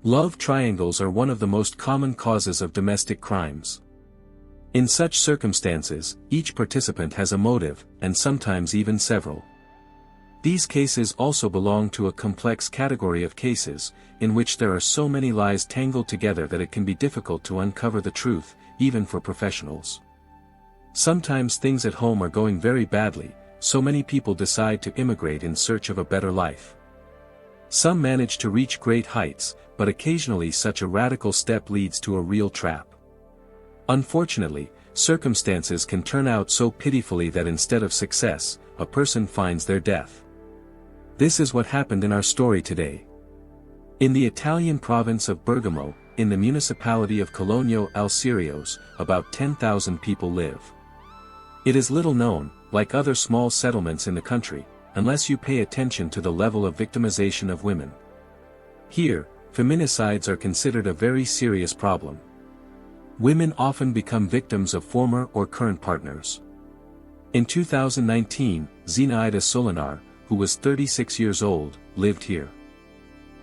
Love triangles are one of the most common causes of domestic crimes. In such circumstances, each participant has a motive, and sometimes even several. These cases also belong to a complex category of cases, in which there are so many lies tangled together that it can be difficult to uncover the truth, even for professionals. Sometimes things at home are going very badly, so many people decide to immigrate in search of a better life. Some manage to reach great heights, but occasionally such a radical step leads to a real trap. Unfortunately, circumstances can turn out so pitifully that instead of success, a person finds their death. This is what happened in our story today. In the Italian province of Bergamo, in the municipality of Cologno al Sirios, about 10,000 people live. It is little known, like other small settlements in the country, unless you pay attention to the level of victimization of women. Here, feminicides are considered a very serious problem. Women often become victims of former or current partners. In 2019, Zinaida Sulonar, who was 36 years old, lived here.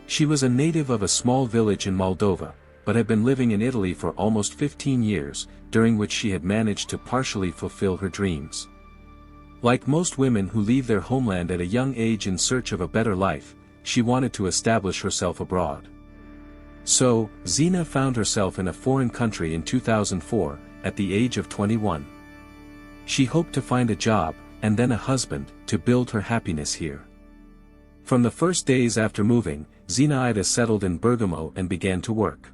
She was a native of a small village in Moldova, but had been living in Italy for almost 15 years, during which she had managed to partially fulfill her dreams. Like most women who leave their homeland at a young age in search of a better life, she wanted to establish herself abroad. So, Zina found herself in a foreign country in 2004, at the age of 21. She hoped to find a job, and then a husband, to build her happiness here. From the first days after moving, Zinaida settled in Bergamo and began to work.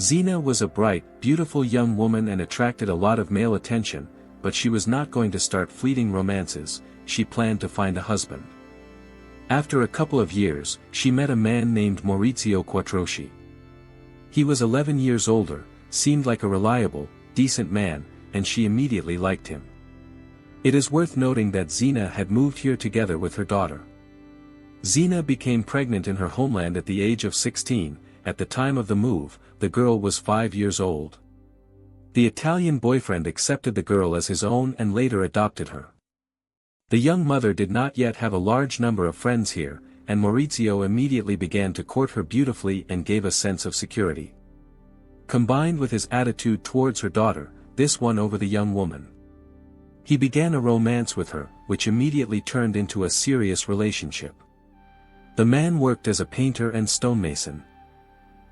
Zina was a bright, beautiful young woman and attracted a lot of male attention, but she was not going to start fleeting romances. She planned to find a husband. After a couple of years, she met a man named Maurizio Quattrocchi. He was 11 years older, seemed like a reliable, decent man, and she immediately liked him. It is worth noting that Zina had moved here together with her daughter. Zina became pregnant in her homeland at the age of 16, at the time of the move, the girl was 5 years old. The Italian boyfriend accepted the girl as his own and later adopted her. The young mother did not yet have a large number of friends here, and Maurizio immediately began to court her beautifully and gave a sense of security. Combined with his attitude towards her daughter, this won over the young woman. He began a romance with her, which immediately turned into a serious relationship. The man worked as a painter and stonemason.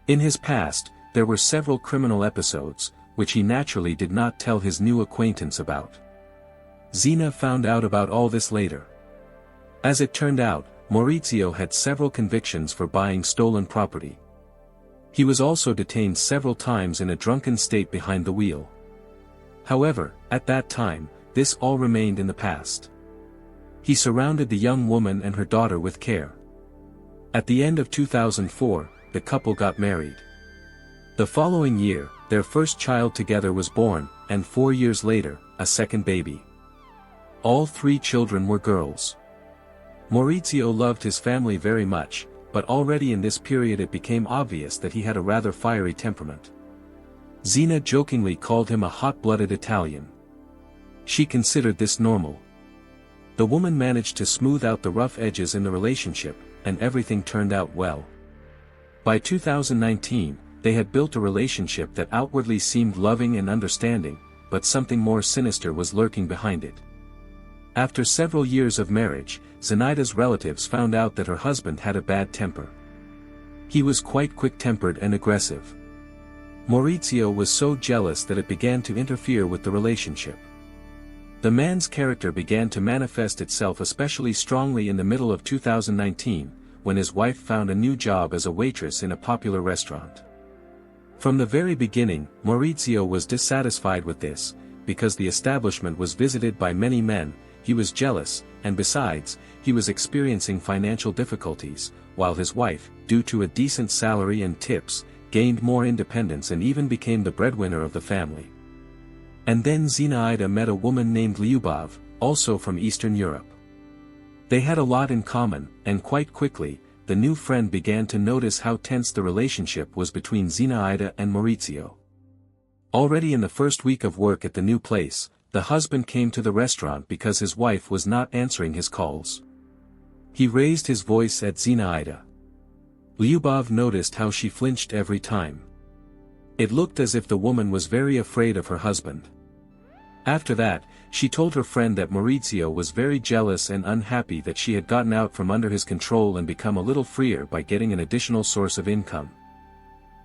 In his past, there were several criminal episodes, which he naturally did not tell his new acquaintance about. Zina found out about all this later. As it turned out, Maurizio had several convictions for buying stolen property. He was also detained several times in a drunken state behind the wheel. However, at that time, this all remained in the past. He surrounded the young woman and her daughter with care. At the end of 2004, the couple got married. The following year, their first child together was born, and 4 years later, a second baby. All 3 children were girls. Maurizio loved his family very much, but already in this period it became obvious that he had a rather fiery temperament. Zina jokingly called him a hot-blooded Italian. She considered this normal. The woman managed to smooth out the rough edges in the relationship, and everything turned out well. By 2019, they had built a relationship that outwardly seemed loving and understanding, but something more sinister was lurking behind it. After several years of marriage, Zinaida's relatives found out that her husband had a bad temper. He was quite quick-tempered and aggressive. Maurizio was so jealous that it began to interfere with the relationship. The man's character began to manifest itself especially strongly in the middle of 2019, when his wife found a new job as a waitress in a popular restaurant. From the very beginning, Maurizio was dissatisfied with this, because the establishment was visited by many men. He was jealous, and besides, he was experiencing financial difficulties, while his wife, due to a decent salary and tips, gained more independence and even became the breadwinner of the family. And then Zinaida met a woman named Lyubov, also from Eastern Europe. They had a lot in common, and quite quickly, the new friend began to notice how tense the relationship was between Zinaida and Maurizio. Already in the first week of work at the new place, the husband came to the restaurant because his wife was not answering his calls. He raised his voice at Zinaida. Lyubov noticed how she flinched every time. It looked as if the woman was very afraid of her husband. After that, she told her friend that Maurizio was very jealous and unhappy that she had gotten out from under his control and become a little freer by getting an additional source of income.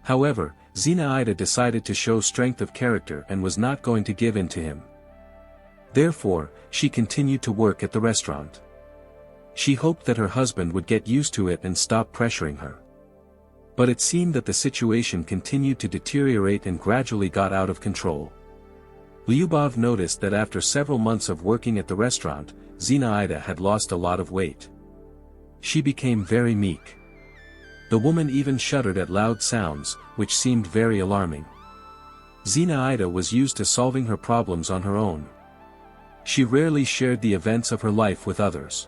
However, Zinaida decided to show strength of character and was not going to give in to him. Therefore, she continued to work at the restaurant. She hoped that her husband would get used to it and stop pressuring her. But it seemed that the situation continued to deteriorate and gradually got out of control. Lyubov noticed that after several months of working at the restaurant, Zinaida had lost a lot of weight. She became very meek. The woman even shuddered at loud sounds, which seemed very alarming. Zinaida was used to solving her problems on her own. She rarely shared the events of her life with others.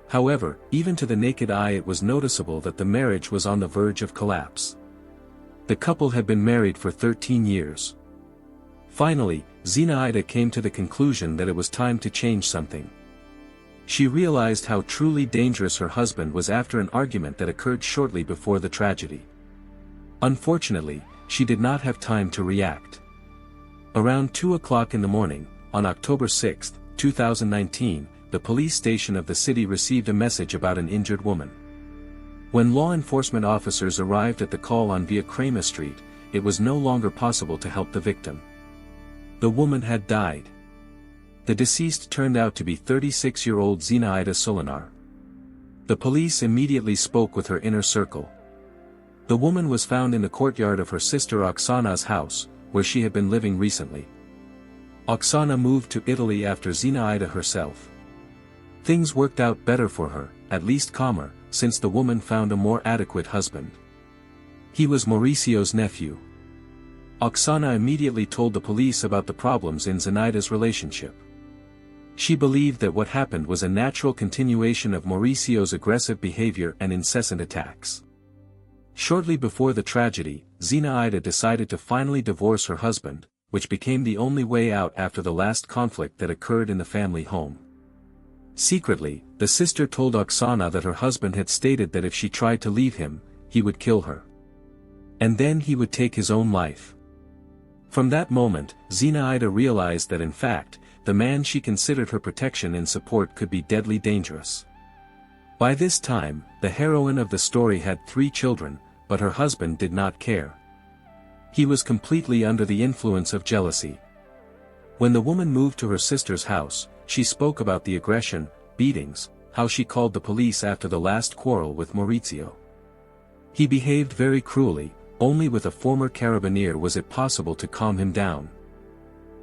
However, even to the naked eye it was noticeable that the marriage was on the verge of collapse. The couple had been married for 13 years. Finally, Zinaida came to the conclusion that it was time to change something. She realized how truly dangerous her husband was after an argument that occurred shortly before the tragedy. Unfortunately, she did not have time to react. Around 2 o'clock in the morning, on October 6, 2019, the police station of the city received a message about an injured woman. When law enforcement officers arrived at the call on Via Krema Street, it was no longer possible to help the victim. The woman had died. The deceased turned out to be 36-year-old Zinaida Sulonar. The police immediately spoke with her inner circle. The woman was found in the courtyard of her sister Oksana's house, where she had been living recently. Oksana moved to Italy after Zinaida herself. Things worked out better for her, at least calmer, since the woman found a more adequate husband. He was Mauricio's nephew. Oksana immediately told the police about the problems in Zinaida's relationship. She believed that what happened was a natural continuation of Mauricio's aggressive behavior and incessant attacks. Shortly before the tragedy, Zinaida decided to finally divorce her husband, which became the only way out after the last conflict that occurred in the family home. Secretly, the sister told Oksana that her husband had stated that if she tried to leave him, he would kill her. And then he would take his own life. From that moment, Zinaida realized that in fact, the man she considered her protection and support could be deadly dangerous. By this time, the heroine of the story had 3 children, but her husband did not care. He was completely under the influence of jealousy. When the woman moved to her sister's house, she spoke about the aggression, beatings, how she called the police after the last quarrel with Maurizio. He behaved very cruelly. Only with a former carabinier was it possible to calm him down.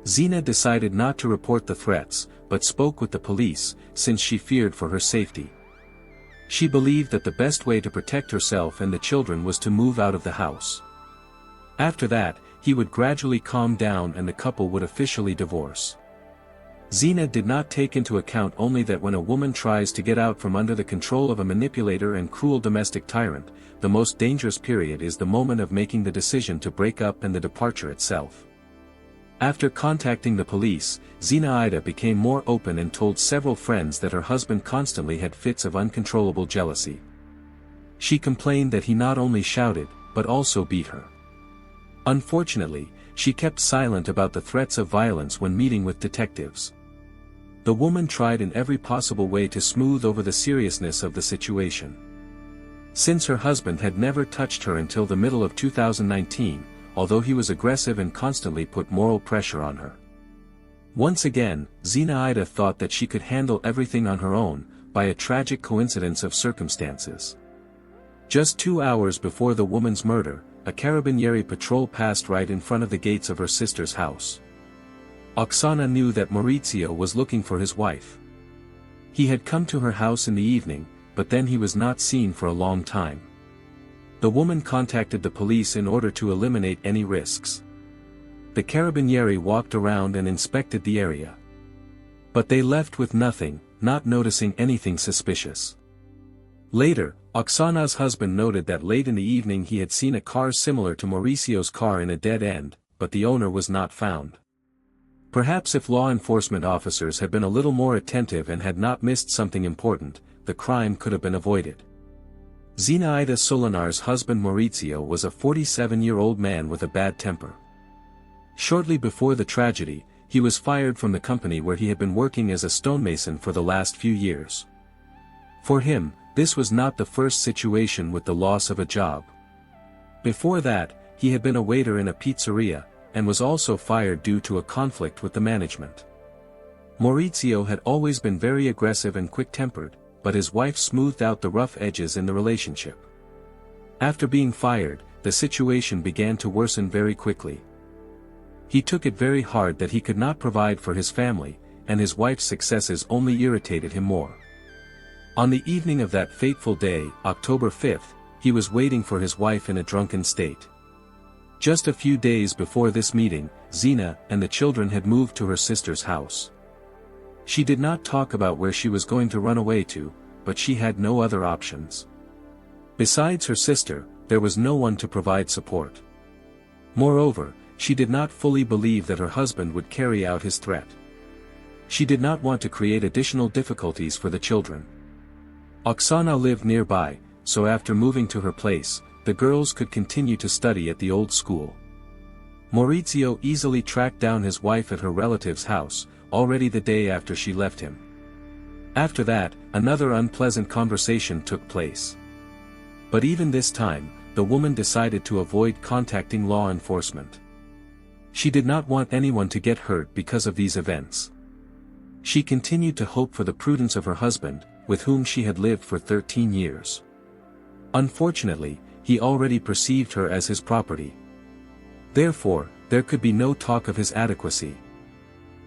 Zina decided not to report the threats, but spoke with the police, since she feared for her safety. She believed that the best way to protect herself and the children was to move out of the house. After that, he would gradually calm down and the couple would officially divorce. Zina did not take into account only that when a woman tries to get out from under the control of a manipulator and cruel domestic tyrant, the most dangerous period is the moment of making the decision to break up and the departure itself. After contacting the police, Zinaida became more open and told several friends that her husband constantly had fits of uncontrollable jealousy. She complained that he not only shouted, but also beat her. Unfortunately, she kept silent about the threats of violence when meeting with detectives. The woman tried in every possible way to smooth over the seriousness of the situation. Since her husband had never touched her until the middle of 2019, although he was aggressive and constantly put moral pressure on her. Once again, Zinaida thought that she could handle everything on her own, by a tragic coincidence of circumstances. Just 2 hours before the woman's murder, a carabinieri patrol passed right in front of the gates of her sister's house. Oksana knew that Maurizio was looking for his wife. He had come to her house in the evening, but then he was not seen for a long time. The woman contacted the police in order to eliminate any risks. The carabinieri walked around and inspected the area. But they left with nothing, not noticing anything suspicious. Later, Oksana's husband noted that late in the evening he had seen a car similar to Mauricio's car in a dead end, but the owner was not found. Perhaps if law enforcement officers had been a little more attentive and had not missed something important, the crime could have been avoided. Zinaida Sulonar's husband Maurizio was a 47-year-old man with a bad temper. Shortly before the tragedy, he was fired from the company where he had been working as a stonemason for the last few years. For him, this was not the first situation with the loss of a job. Before that, he had been a waiter in a pizzeria, and was also fired due to a conflict with the management. Maurizio had always been very aggressive and quick-tempered, but his wife smoothed out the rough edges in the relationship. After being fired, the situation began to worsen very quickly. He took it very hard that he could not provide for his family, and his wife's successes only irritated him more. On the evening of that fateful day, October 5th, he was waiting for his wife in a drunken state. Just a few days before this meeting, Zina and the children had moved to her sister's house. She did not talk about where she was going to run away to, but she had no other options. Besides her sister, there was no one to provide support. Moreover, she did not fully believe that her husband would carry out his threat. She did not want to create additional difficulties for the children. Oksana lived nearby, so after moving to her place, the girls could continue to study at the old school. Maurizio easily tracked down his wife at her relative's house, already the day after she left him. After that, another unpleasant conversation took place. But even this time, the woman decided to avoid contacting law enforcement. She did not want anyone to get hurt because of these events. She continued to hope for the prudence of her husband, with whom she had lived for 13 years. Unfortunately, he already perceived her as his property. Therefore, there could be no talk of his adequacy.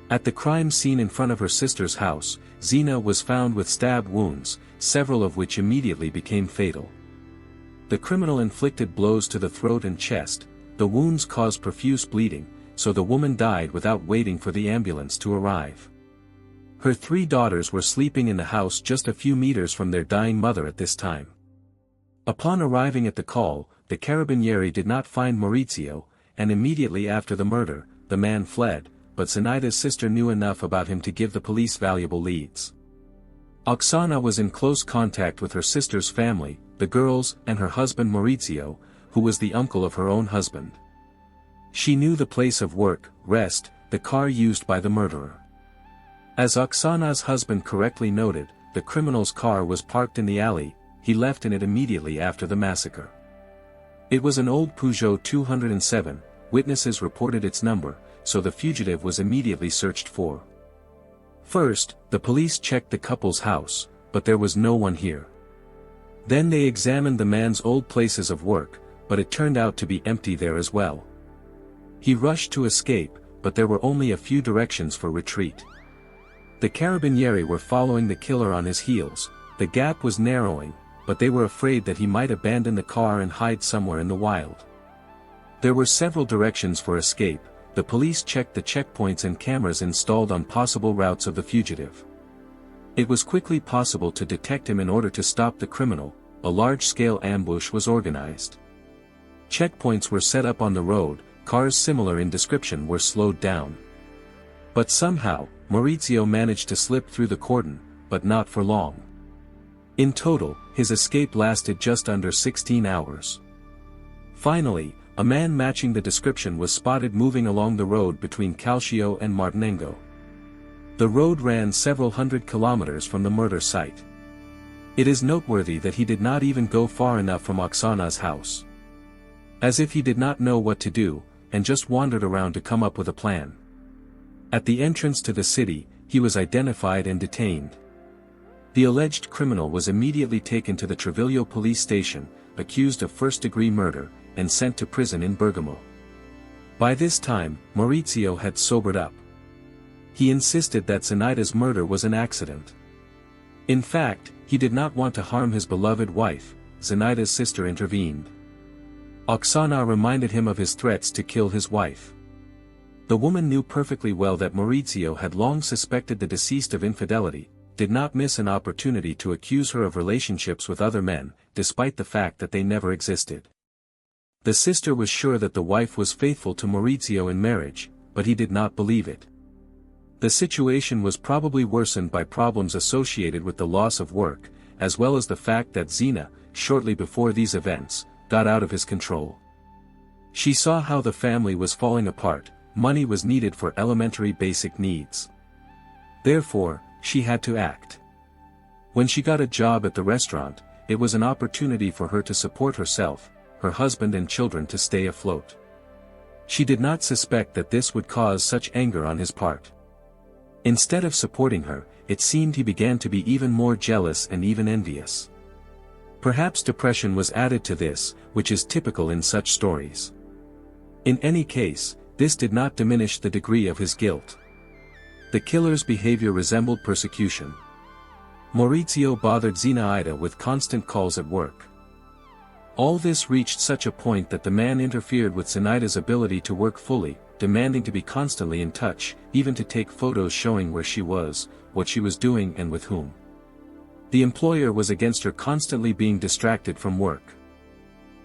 At the crime scene in front of her sister's house, Zina was found with stab wounds, several of which immediately became fatal. The criminal inflicted blows to the throat and chest. The wounds caused profuse bleeding, so the woman died without waiting for the ambulance to arrive. Her 3 daughters were sleeping in the house just a few meters from their dying mother at this time. Upon arriving at the call, the carabinieri did not find Maurizio, and immediately after the murder, the man fled, but Zinaida's sister knew enough about him to give the police valuable leads. Oksana was in close contact with her sister's family, the girls, and her husband Maurizio, who was the uncle of her own husband. She knew the place of work, rest, the car used by the murderer. As Oksana's husband correctly noted, the criminal's car was parked in the alley. He left in it immediately after the massacre. It was an old Peugeot 207, witnesses reported its number, so the fugitive was immediately searched for. First, the police checked the couple's house, but there was no one here. Then they examined the man's old places of work, but it turned out to be empty there as well. He rushed to escape, but there were only a few directions for retreat. The carabinieri were following the killer on his heels. The gap was narrowing, but they were afraid that he might abandon the car and hide somewhere in the wild. There were several directions for escape. The police checked the checkpoints and cameras installed on possible routes of the fugitive. It was quickly possible to detect him in order to stop the criminal. A large-scale ambush was organized. Checkpoints were set up on the road, cars similar in description were slowed down. But somehow, Maurizio managed to slip through the cordon, but not for long. In total, his escape lasted just under 16 hours. Finally, a man matching the description was spotted moving along the road between Calcio and Martinengo. The road ran several hundred kilometers from the murder site. It is noteworthy that he did not even go far enough from Oksana's house. As if he did not know what to do, and just wandered around to come up with a plan. At the entrance to the city, he was identified and detained. The alleged criminal was immediately taken to the Treviglio police station, accused of first-degree murder, and sent to prison in Bergamo. By this time, Maurizio had sobered up. He insisted that Zinaida's murder was an accident. In fact, he did not want to harm his beloved wife. Zinaida's sister intervened. Oksana reminded him of his threats to kill his wife. The woman knew perfectly well that Maurizio had long suspected the deceased of infidelity, did not miss an opportunity to accuse her of relationships with other men, despite the fact that they never existed. The sister was sure that the wife was faithful to Maurizio in marriage, but he did not believe it. The situation was probably worsened by problems associated with the loss of work, as well as the fact that Zina, shortly before these events, got out of his control. She saw how the family was falling apart, money was needed for elementary basic needs. Therefore, she had to act. When she got a job at the restaurant, it was an opportunity for her to support herself, her husband and children to stay afloat. She did not suspect that this would cause such anger on his part. Instead of supporting her, it seemed he began to be even more jealous and even envious. Perhaps depression was added to this, which is typical in such stories. In any case, this did not diminish the degree of his guilt. The killer's behavior resembled persecution. Maurizio bothered Zinaida with constant calls at work. All this reached such a point that the man interfered with Zinaida's ability to work fully, demanding to be constantly in touch, even to take photos showing where she was, what she was doing and with whom. The employer was against her constantly being distracted from work.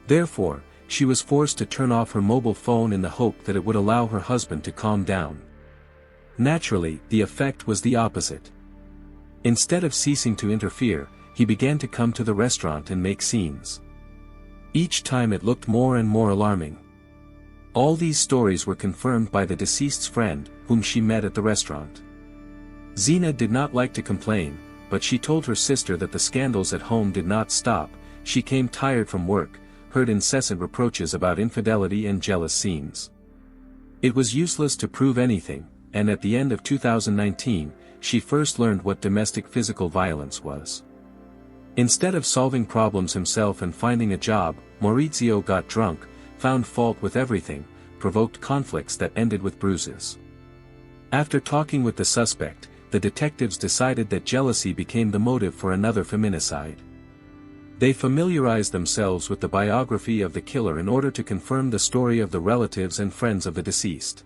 Therefore, she was forced to turn off her mobile phone in the hope that it would allow her husband to calm down. Naturally, the effect was the opposite. Instead of ceasing to interfere, he began to come to the restaurant and make scenes. Each time it looked more and more alarming. All these stories were confirmed by the deceased's friend, whom she met at the restaurant. Zina did not like to complain, but she told her sister that the scandals at home did not stop. She came tired from work, heard incessant reproaches about infidelity and jealous scenes. It was useless to prove anything, and at the end of 2019, she first learned what domestic physical violence was. Instead of solving problems himself and finding a job, Maurizio got drunk, found fault with everything, provoked conflicts that ended with bruises. After talking with the suspect, the detectives decided that jealousy became the motive for another feminicide. They familiarized themselves with the biography of the killer in order to confirm the story of the relatives and friends of the deceased.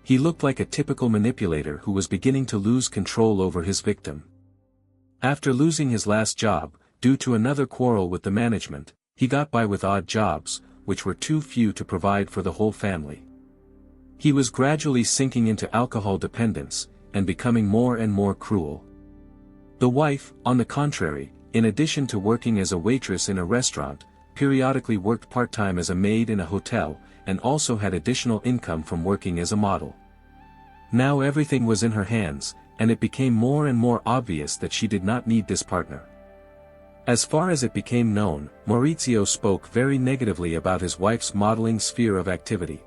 He looked like a typical manipulator who was beginning to lose control over his victim. After losing his last job, due to another quarrel with the management, he got by with odd jobs, which were too few to provide for the whole family. He was gradually sinking into alcohol dependence, and becoming more and more cruel. The wife, on the contrary, in addition to working as a waitress in a restaurant, periodically worked part-time as a maid in a hotel, and also had additional income from working as a model. Now everything was in her hands, and it became more and more obvious that she did not need this partner. As far as it became known, Maurizio spoke very negatively about his wife's modeling sphere of activity.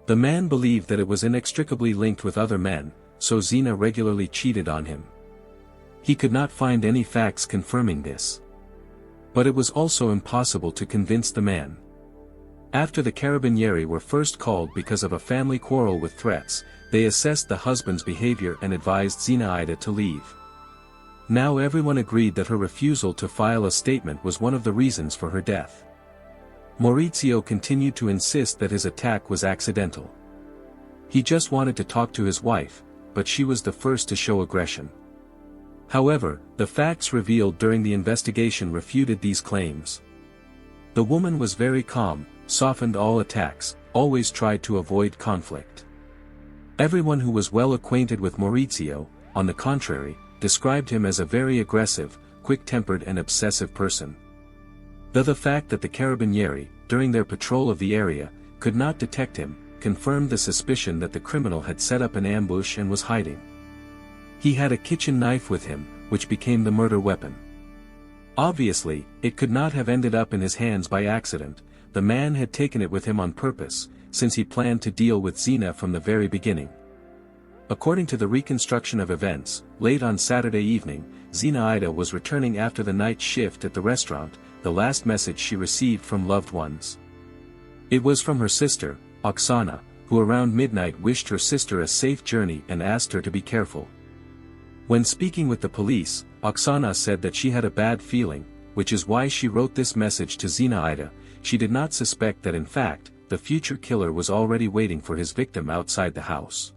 The man believed that it was inextricably linked with other men, so Zina regularly cheated on him. He could not find any facts confirming this. But it was also impossible to convince the man. After the carabinieri were first called because of a family quarrel with threats, they assessed the husband's behavior and advised Zinaida to leave. Now everyone agreed that her refusal to file a statement was one of the reasons for her death. Maurizio continued to insist that his attack was accidental. He just wanted to talk to his wife, but she was the first to show aggression. However, the facts revealed during the investigation refuted these claims. The woman was very calm, softened all attacks, always tried to avoid conflict. Everyone who was well acquainted with Maurizio, on the contrary, described him as a very aggressive, quick-tempered and obsessive person. The fact that the carabinieri, during their patrol of the area, could not detect him, confirmed the suspicion that the criminal had set up an ambush and was hiding. He had a kitchen knife with him, which became the murder weapon. Obviously, it could not have ended up in his hands by accident. The man had taken it with him on purpose, since he planned to deal with Zina from the very beginning. According to the reconstruction of events, late on Saturday evening, Zinaida was returning after the night shift at the restaurant, the last message she received from loved ones. It was from her sister, Oksana, who around midnight wished her sister a safe journey and asked her to be careful. When speaking with the police, Oksana said that she had a bad feeling, which is why she wrote this message to Zinaida. She did not suspect that in fact, the future killer was already waiting for his victim outside the house.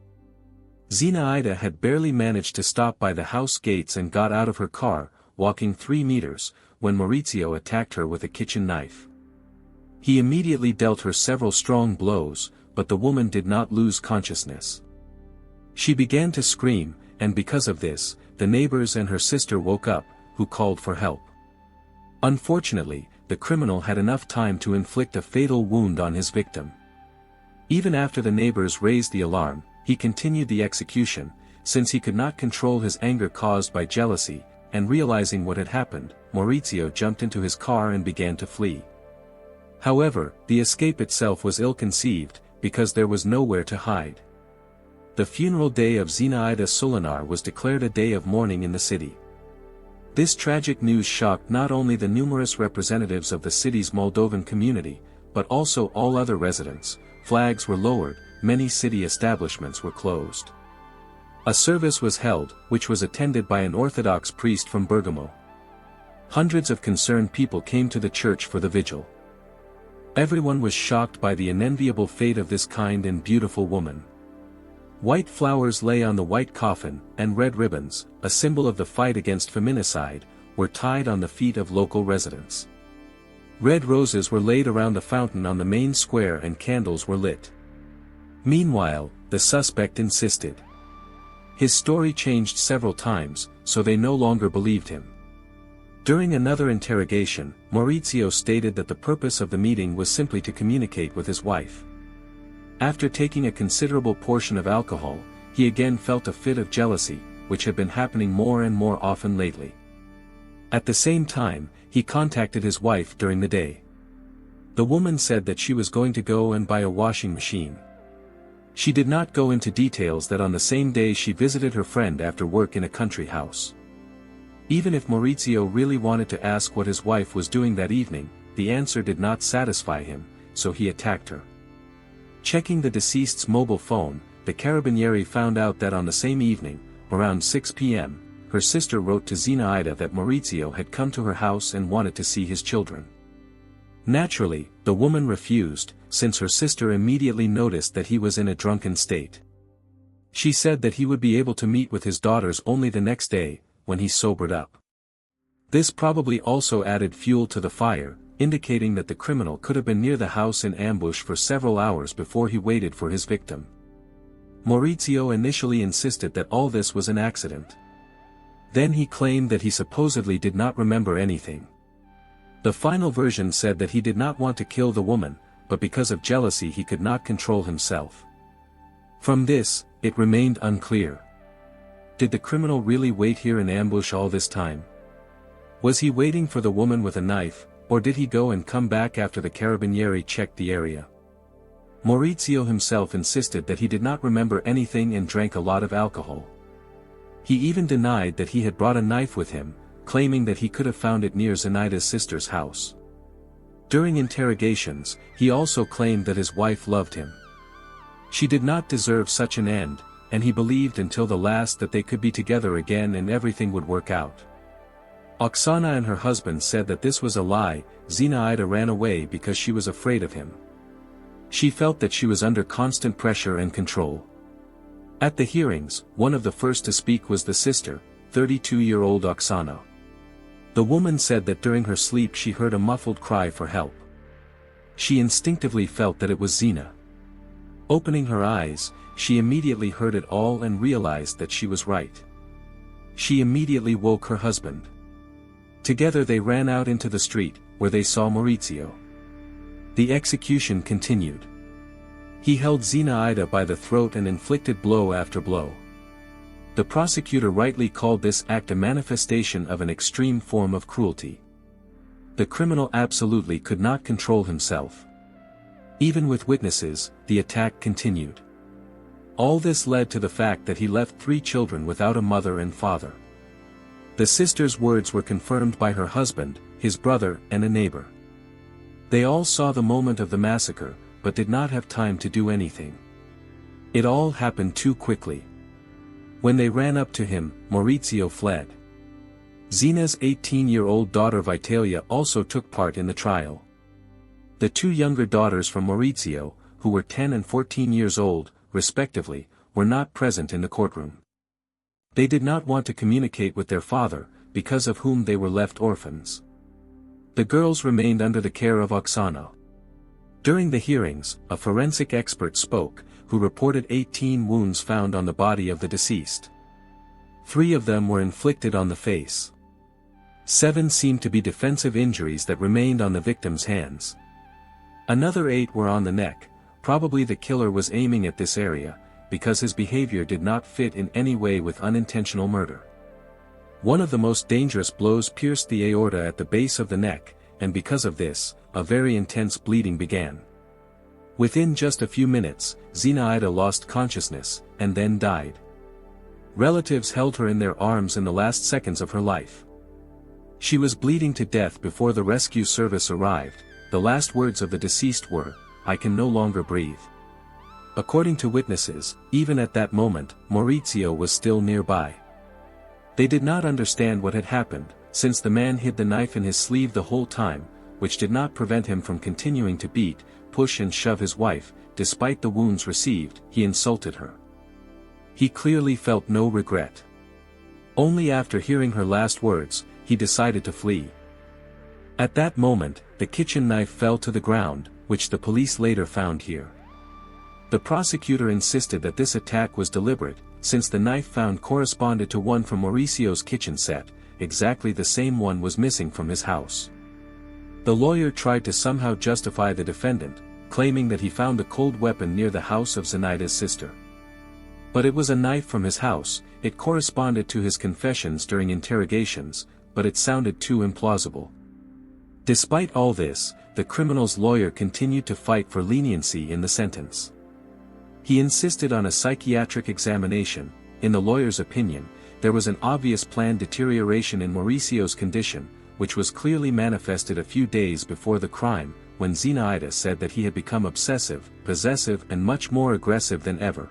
Zinaida had barely managed to stop by the house gates and got out of her car, walking 3 meters, when Maurizio attacked her with a kitchen knife. He immediately dealt her several strong blows, but the woman did not lose consciousness. She began to scream, and because of this, the neighbors and her sister woke up, who called for help. Unfortunately, the criminal had enough time to inflict a fatal wound on his victim. Even after the neighbors raised the alarm, he continued the execution, since he could not control his anger caused by jealousy, and realizing what had happened, Maurizio jumped into his car and began to flee. However, the escape itself was ill-conceived, because there was nowhere to hide. The funeral day of Zinaida Sulonar was declared a day of mourning in the city. This tragic news shocked not only the numerous representatives of the city's Moldovan community, but also all other residents. Flags were lowered, many city establishments were closed. A service was held, which was attended by an Orthodox priest from Bergamo. Hundreds of concerned people came to the church for the vigil. Everyone was shocked by the unenviable fate of this kind and beautiful woman. White flowers lay on the white coffin, and red ribbons, a symbol of the fight against feminicide, were tied on the feet of local residents. Red roses were laid around the fountain on the main square and candles were lit. Meanwhile, the suspect insisted. His story changed several times, so they no longer believed him. During another interrogation, Maurizio stated that the purpose of the meeting was simply to communicate with his wife. After taking a considerable portion of alcohol, he again felt a fit of jealousy, which had been happening more and more often lately. At the same time, he contacted his wife during the day. The woman said that she was going to go and buy a washing machine. She did not go into details that on the same day she visited her friend after work in a country house. Even if Maurizio really wanted to ask what his wife was doing that evening, the answer did not satisfy him, so he attacked her. Checking the deceased's mobile phone, the Carabinieri found out that on the same evening, around 6 p.m., her sister wrote to Zinaida that Maurizio had come to her house and wanted to see his children. Naturally, the woman refused, since her sister immediately noticed that he was in a drunken state. She said that he would be able to meet with his daughters only the next day, when he sobered up. This probably also added fuel to the fire, indicating that the criminal could have been near the house in ambush for several hours before he waited for his victim. Maurizio initially insisted that all this was an accident. Then he claimed that he supposedly did not remember anything. The final version said that he did not want to kill the woman, but because of jealousy he could not control himself. From this, it remained unclear. Did the criminal really wait here in ambush all this time? Was he waiting for the woman with a knife, or did he go and come back after the Carabinieri checked the area? Maurizio himself insisted that he did not remember anything and drank a lot of alcohol. He even denied that he had brought a knife with him, claiming that he could have found it near Zinaida's sister's house. During interrogations, he also claimed that his wife loved him. She did not deserve such an end, and he believed until the last that they could be together again and everything would work out. Oksana and her husband said that this was a lie. Zinaida ran away because she was afraid of him. She felt that she was under constant pressure and control. At the hearings, one of the first to speak was the sister, 32-year-old Oksana. The woman said that during her sleep she heard a muffled cry for help. She instinctively felt that it was Zina. Opening her eyes, she immediately heard it all and realized that she was right. She immediately woke her husband. Together they ran out into the street, where they saw Maurizio. The execution continued. He held Zinaida by the throat and inflicted blow after blow. The prosecutor rightly called this act a manifestation of an extreme form of cruelty. The criminal absolutely could not control himself. Even with witnesses, the attack continued. All this led to the fact that he left 3 children without a mother and father. The sister's words were confirmed by her husband, his brother, and a neighbor. They all saw the moment of the massacre, but did not have time to do anything. It all happened too quickly. When they ran up to him, Maurizio fled. Zina's 18-year-old daughter Vitalia also took part in the trial. The 2 younger daughters from Maurizio, who were 10 and 14 years old, respectively, were not present in the courtroom. They did not want to communicate with their father, because of whom they were left orphans. The girls remained under the care of Oksana. During the hearings, a forensic expert spoke, who reported 18 wounds found on the body of the deceased. 3 of them were inflicted on the face. 7 seemed to be defensive injuries that remained on the victim's hands. Another 8 were on the neck. Probably the killer was aiming at this area, because his behavior did not fit in any way with unintentional murder. One of the most dangerous blows pierced the aorta at the base of the neck, and because of this, a very intense bleeding began. Within just a few minutes, Zinaida lost consciousness, and then died. Relatives held her in their arms in the last seconds of her life. She was bleeding to death before the rescue service arrived. The last words of the deceased were, "I can no longer breathe." According to witnesses, even at that moment, Maurizio was still nearby. They did not understand what had happened, since the man hid the knife in his sleeve the whole time, which did not prevent him from continuing to beat, push and shove his wife. Despite the wounds received, he insulted her. He clearly felt no regret. Only after hearing her last words, he decided to flee. At that moment, the kitchen knife fell to the ground, which the police later found here. The prosecutor insisted that this attack was deliberate, since the knife found corresponded to one from Mauricio's kitchen set. Exactly the same one was missing from his house. The lawyer tried to somehow justify the defendant, claiming that he found a cold weapon near the house of Zinaida's sister. But it was a knife from his house. It corresponded to his confessions during interrogations, but it sounded too implausible. Despite all this, the criminal's lawyer continued to fight for leniency in the sentence. He insisted on a psychiatric examination. In the lawyer's opinion, there was an obvious planned deterioration in Mauricio's condition, which was clearly manifested a few days before the crime, when Zinaida said that he had become obsessive, possessive and much more aggressive than ever.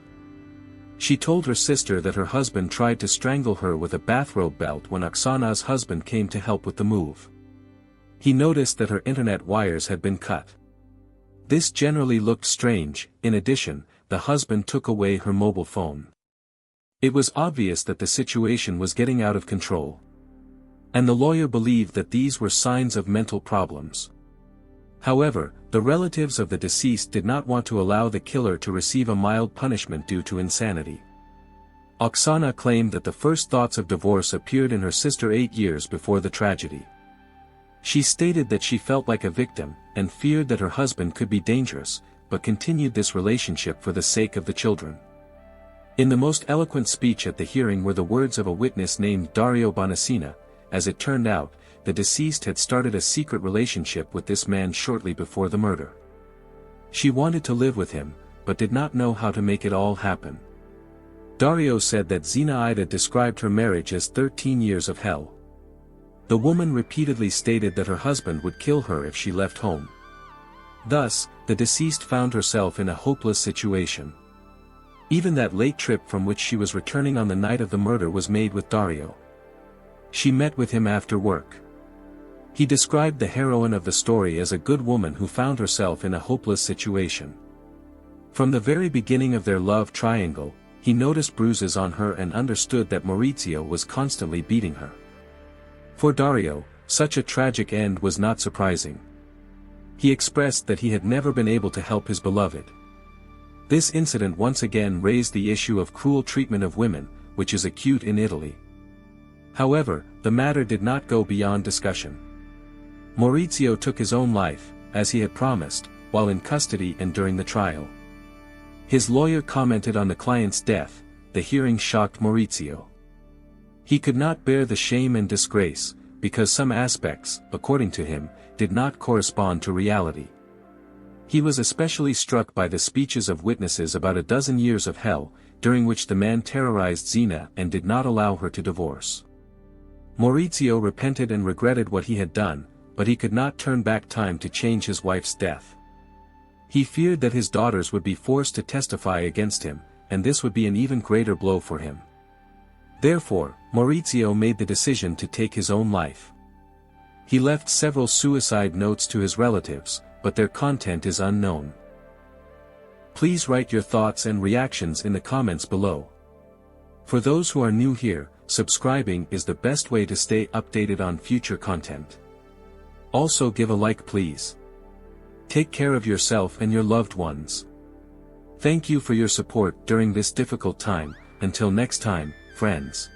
She told her sister that her husband tried to strangle her with a bathrobe belt when Oksana's husband came to help with the move. He noticed that her internet wires had been cut. This generally looked strange. In addition, the husband took away her mobile phone. It was obvious that the situation was getting out of control. And the lawyer believed that these were signs of mental problems. However, the relatives of the deceased did not want to allow the killer to receive a mild punishment due to insanity. Oksana claimed that the first thoughts of divorce appeared in her sister 8 years before the tragedy. She stated that she felt like a victim, and feared that her husband could be dangerous, but continued this relationship for the sake of the children. In the most eloquent speech at the hearing were the words of a witness named Dario Bonacina. As it turned out, the deceased had started a secret relationship with this man shortly before the murder. She wanted to live with him, but did not know how to make it all happen. Dario said that Zinaida described her marriage as 13 years of hell. The woman repeatedly stated that her husband would kill her if she left home. Thus, the deceased found herself in a hopeless situation. Even that late trip from which she was returning on the night of the murder was made with Dario. She met with him after work. He described the heroine of the story as a good woman who found herself in a hopeless situation. From the very beginning of their love triangle, he noticed bruises on her and understood that Maurizio was constantly beating her. For Dario, such a tragic end was not surprising. He expressed that he had never been able to help his beloved. This incident once again raised the issue of cruel treatment of women, which is acute in Italy. However, the matter did not go beyond discussion. Maurizio took his own life, as he had promised, while in custody and during the trial. His lawyer commented on the client's death. The hearing shocked Maurizio. He could not bear the shame and disgrace, because some aspects, according to him, did not correspond to reality. He was especially struck by the speeches of witnesses about a dozen years of hell, during which the man terrorized Zina and did not allow her to divorce. Maurizio repented and regretted what he had done, but he could not turn back time to change his wife's death. He feared that his daughters would be forced to testify against him, and this would be an even greater blow for him. Therefore, Maurizio made the decision to take his own life. He left several suicide notes to his relatives, but their content is unknown. Please write your thoughts and reactions in the comments below. For those who are new here, subscribing is the best way to stay updated on future content. Also give a like please. Take care of yourself and your loved ones. Thank you for your support during this difficult time. Until next time, friends.